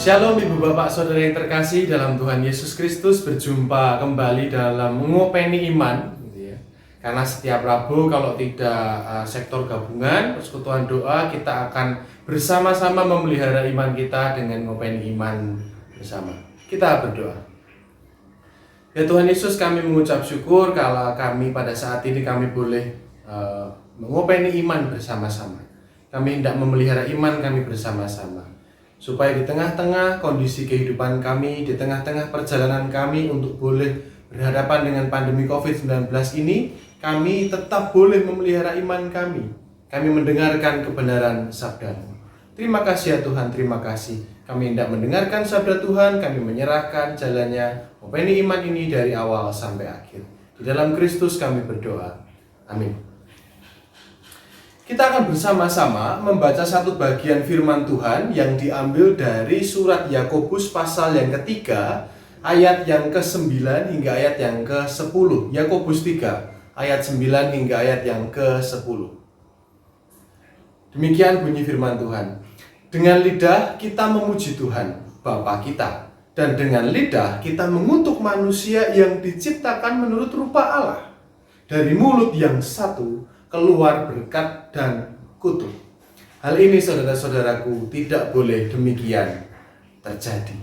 Shalom Ibu Bapak Saudara yang terkasih dalam Tuhan Yesus Kristus, berjumpa kembali dalam Mengopeni Iman gitu ya. Karena setiap Rabu kalau tidak sektor gabungan, persekutuan doa, kita akan bersama-sama memelihara iman kita dengan mengopeni iman bersama. Kita berdoa. Ya Tuhan Yesus, kami mengucap syukur kalau kami pada saat ini kami boleh mengopeni iman bersama-sama. Kami hendak memelihara iman kami bersama-sama, supaya di tengah-tengah kondisi kehidupan kami, di tengah-tengah perjalanan kami untuk boleh berhadapan dengan pandemi COVID-19 ini, kami tetap boleh memelihara iman kami. Kami mendengarkan kebenaran sabda-Mu. Terima kasih ya Tuhan, terima kasih. Kami hendak mendengarkan sabda Tuhan, kami menyerahkan jalannya mengopeni iman ini dari awal sampai akhir. Di dalam Kristus kami berdoa. Amin. Kita akan bersama-sama membaca satu bagian firman Tuhan yang diambil dari surat Yakobus pasal yang ketiga, ayat yang ke-9 hingga ayat yang ke-10. Yakobus 3, ayat 9 hingga ayat yang ke-10. Demikian bunyi firman Tuhan. Dengan lidah kita memuji Tuhan, Bapa kita, dan dengan lidah kita mengutuk manusia yang diciptakan menurut rupa Allah. Dari mulut yang satu keluar berkat dan kutuk. Hal ini saudara-saudaraku tidak boleh demikian terjadi.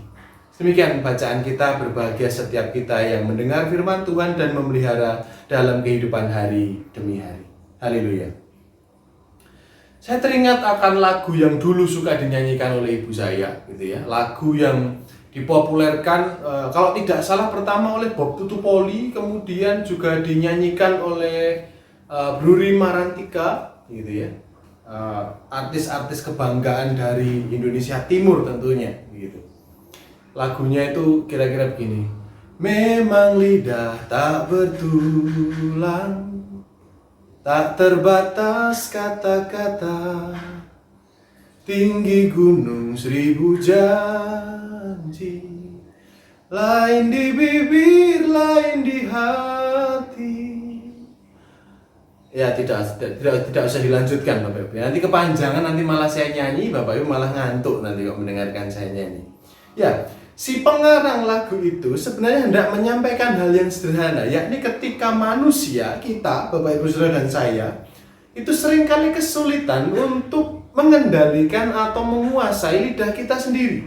Demikian bacaan kita, berbahagia setiap kita yang mendengar firman Tuhan dan memelihara dalam kehidupan hari demi hari. Haleluya. Saya teringat akan lagu yang dulu suka dinyanyikan oleh ibu saya, gitu ya. Lagu yang dipopulerkan, kalau tidak salah pertama oleh Bob Tutupoli, kemudian juga dinyanyikan oleh Bruri Marantika, gitu ya, artis-artis kebanggaan dari Indonesia Timur tentunya, gitu. Lagunya itu kira-kira begini. Memang lidah tak bertulang, tak terbatas kata-kata, tinggi gunung 1000 janji, lain di bibir, lain di hati. Ya tidak usah dilanjutkan Bapak Ibu. Nanti kepanjangan, nanti malah saya nyanyi, Bapak Ibu malah ngantuk nanti kok mendengarkan saya nyanyi. Ya, si pengarang lagu itu sebenarnya hendak menyampaikan hal yang sederhana, yakni ketika manusia, kita, Bapak Ibu Saudara dan saya, itu seringkali kesulitan untuk mengendalikan atau menguasai lidah kita sendiri.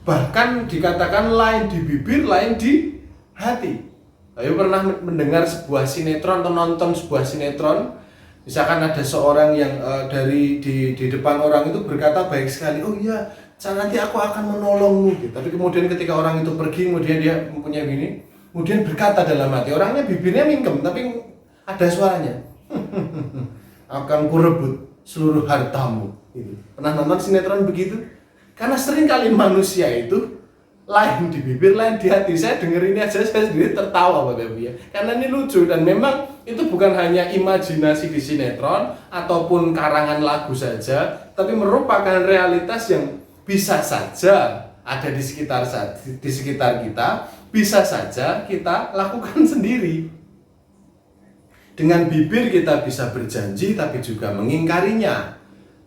Bahkan dikatakan lain di bibir, lain di hati. Ayo pernah mendengar sebuah sinetron atau nonton sebuah sinetron, misalkan ada seorang yang di depan orang itu berkata baik sekali, oh iya, nanti aku akan menolongmu, gitu. Tapi kemudian ketika orang itu pergi, kemudian dia mempunyai gini, kemudian berkata dalam hati, orangnya bibirnya mingkem, tapi ada suaranya, akan kurebut seluruh hartamu, gitu. Pernah nonton sinetron begitu? Karena sering kali manusia itu lain di bibir, lain di hati. Saya denger ini aja saya sendiri tertawa Bapak Ibu ya. Karena ini lucu dan memang itu bukan hanya imajinasi di sinetron ataupun karangan lagu saja, tapi merupakan realitas yang bisa saja ada di sekitar kita, bisa saja kita lakukan sendiri. Dengan bibir kita bisa berjanji tapi juga mengingkarinya.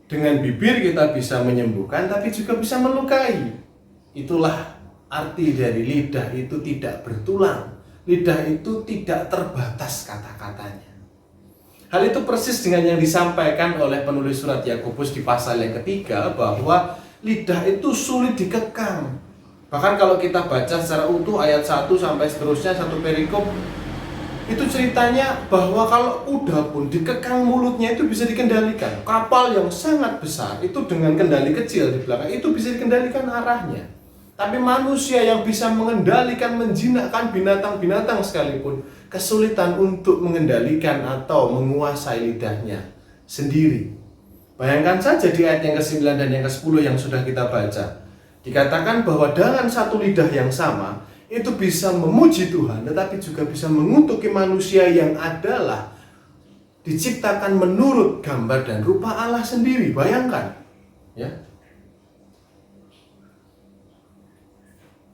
Dengan bibir kita bisa menyembuhkan tapi juga bisa melukai. Itulah arti dari lidah itu tidak bertulang. Lidah itu tidak terbatas kata-katanya. Hal itu persis dengan yang disampaikan oleh penulis surat Yakobus di pasal yang ketiga, bahwa lidah itu sulit dikekang. Bahkan kalau kita baca secara utuh ayat 1 sampai seterusnya, satu perikop, itu ceritanya bahwa kalau kuda pun dikekang mulutnya itu bisa dikendalikan. Kapal yang sangat besar itu dengan kendali kecil di belakang itu bisa dikendalikan arahnya. Tapi manusia yang bisa mengendalikan, menjinakkan binatang-binatang sekalipun kesulitan untuk mengendalikan atau menguasai lidahnya sendiri. Bayangkan saja di ayat yang ke-9 dan yang ke-10 yang sudah kita baca. Dikatakan bahwa dengan satu lidah yang sama, itu bisa memuji Tuhan, tetapi juga bisa mengutuki manusia yang adalah diciptakan menurut gambar dan rupa Allah sendiri. Bayangkan, ya.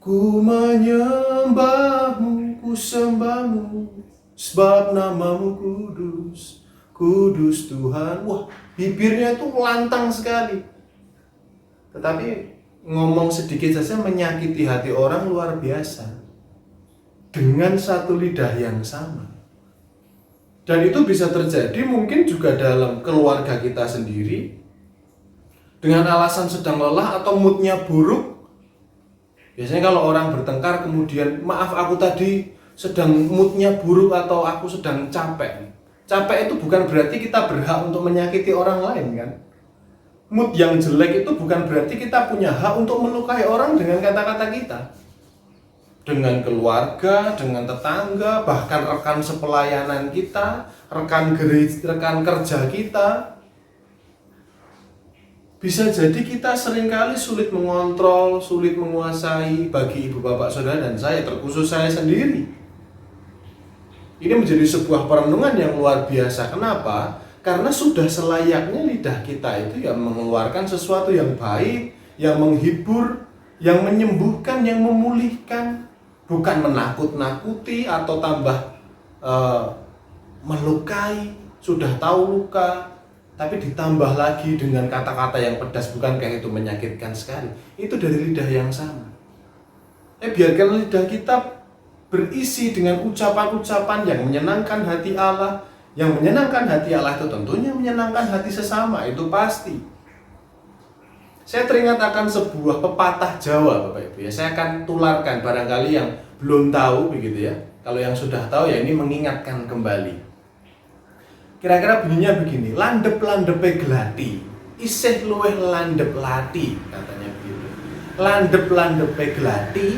Ku menyembahmu, ku sembahmu, sebab namamu kudus, kudus Tuhan. Wah, bibirnya itu lantang sekali. Tetapi ngomong sedikit saja menyakiti hati orang luar biasa dengan satu lidah yang sama. Dan itu bisa terjadi mungkin juga dalam keluarga kita sendiri, dengan alasan sedang lelah atau moodnya buruk. Biasanya kalau orang bertengkar kemudian, maaf aku tadi sedang moodnya buruk atau aku sedang capek. Capek itu bukan berarti kita berhak untuk menyakiti orang lain kan. Mood yang jelek itu bukan berarti kita punya hak untuk melukai orang dengan kata-kata kita. Dengan keluarga, dengan tetangga, bahkan rekan sepelayanan kita, rekan kerja kita. Bisa jadi kita seringkali sulit mengontrol, sulit menguasai bagi ibu bapak saudara dan saya, terkhusus saya sendiri. Ini menjadi sebuah perenungan yang luar biasa. Kenapa? Karena sudah selayaknya lidah kita itu yang mengeluarkan sesuatu yang baik, yang menghibur, yang menyembuhkan, yang memulihkan. Bukan menakut-nakuti atau tambah melukai, sudah tahu luka, tapi ditambah lagi dengan kata-kata yang pedas. Bukankah itu menyakitkan sekali? Itu dari lidah yang sama. Biarkan lidah kita berisi dengan ucapan-ucapan yang menyenangkan hati Allah. Yang menyenangkan hati Allah itu tentunya menyenangkan hati sesama, itu pasti. Saya teringat akan sebuah pepatah Jawa, Bapak Ibu ya. Saya akan tularkan barangkali yang belum tahu begitu ya. Kalau yang sudah tahu ya ini mengingatkan kembali. Kira-kira bunyinya begini, landep-landepe gelati, isih luweh landep lati, katanya begitu. Landep-landepe gelati,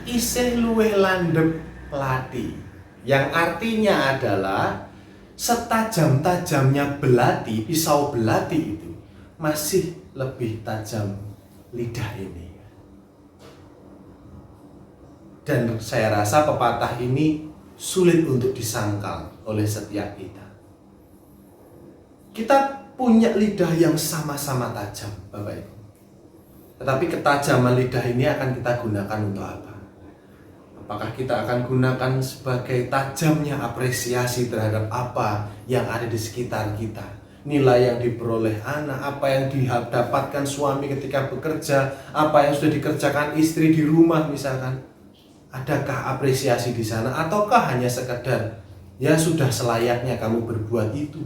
isih luweh landep lati. Yang artinya adalah setajam-tajamnya belati, pisau belati itu masih lebih tajam lidah ini. Dan saya rasa pepatah ini sulit untuk disangkal oleh setiap kita. Kita punya lidah yang sama-sama tajam, Bapak Ibu. Tetapi ketajaman lidah ini akan kita gunakan untuk apa? Apakah kita akan gunakan sebagai tajamnya apresiasi terhadap apa yang ada di sekitar kita? Nilai yang diperoleh anak, apa yang didapatkan suami ketika bekerja, apa yang sudah dikerjakan istri di rumah misalkan. Adakah apresiasi di sana ataukah hanya sekedar ya sudah selayaknya kamu berbuat itu?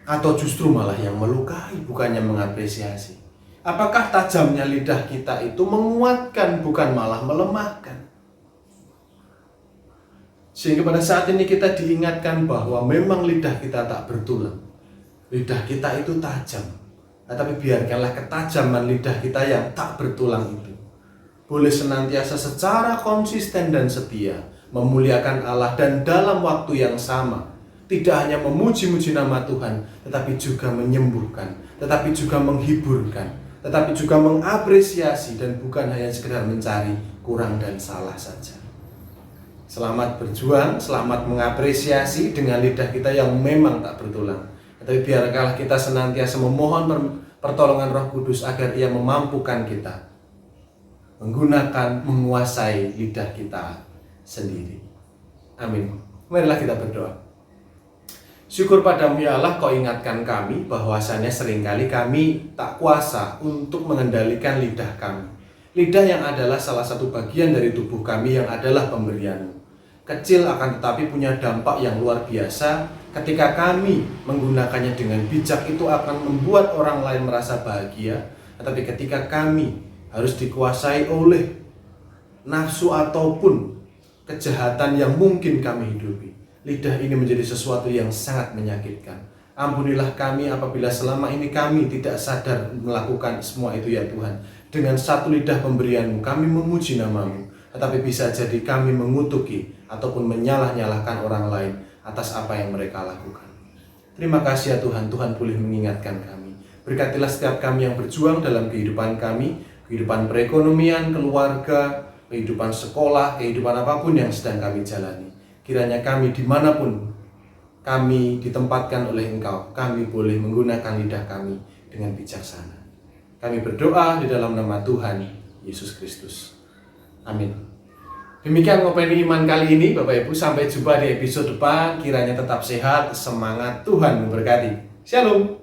Atau justru malah yang melukai bukannya mengapresiasi? Apakah tajamnya lidah kita itu menguatkan bukan malah melemahkan? Sehingga pada saat ini kita diingatkan bahwa memang lidah kita tak bertulang. Lidah kita itu tajam. Tapi biarkanlah ketajaman lidah kita yang tak bertulang itu boleh senantiasa secara konsisten dan setia memuliakan Allah dan dalam waktu yang sama tidak hanya memuji-muji nama Tuhan, tetapi juga menyembuhkan, tetapi juga menghiburkan, tetapi juga mengapresiasi dan bukan hanya sekedar mencari kurang dan salah saja. Selamat berjuang, selamat mengapresiasi dengan lidah kita yang memang tak bertulang. Tetapi biarkanlah kita senantiasa memohon pertolongan Roh Kudus agar Ia memampukan kita menggunakan, menguasai lidah kita sendiri. Amin. Marilah kita berdoa. Syukur padamu ya Allah, Kau ingatkan kami bahwasannya seringkali kami tak kuasa untuk mengendalikan lidah kami. Lidah yang adalah salah satu bagian dari tubuh kami yang adalah pemberian-Mu. Kecil akan tetapi punya dampak yang luar biasa. Ketika kami menggunakannya dengan bijak, itu akan membuat orang lain merasa bahagia. Tetapi ketika kami harus dikuasai oleh nafsu ataupun kejahatan yang mungkin kami hidupi, lidah ini menjadi sesuatu yang sangat menyakitkan. Ampunilah kami apabila selama ini kami tidak sadar melakukan semua itu ya Tuhan. Dengan satu lidah pemberian-Mu kami memuji nama-Mu, tetapi bisa jadi kami mengutuki ataupun menyalah-nyalahkan orang lain atas apa yang mereka lakukan. Terima kasih ya Tuhan, Tuhan boleh mengingatkan kami. Berkatilah setiap kami yang berjuang dalam kehidupan kami, kehidupan perekonomian, keluarga, kehidupan sekolah, kehidupan apapun yang sedang kami jalani. Kiranya kami dimanapun kami ditempatkan oleh Engkau, kami boleh menggunakan lidah kami dengan bijaksana. Kami berdoa di dalam nama Tuhan Yesus Kristus. Amin. Demikian Ngopeni Iman kali ini Bapak Ibu. Sampai jumpa di episode depan. Kiranya tetap sehat, semangat, Tuhan memberkati. Shalom.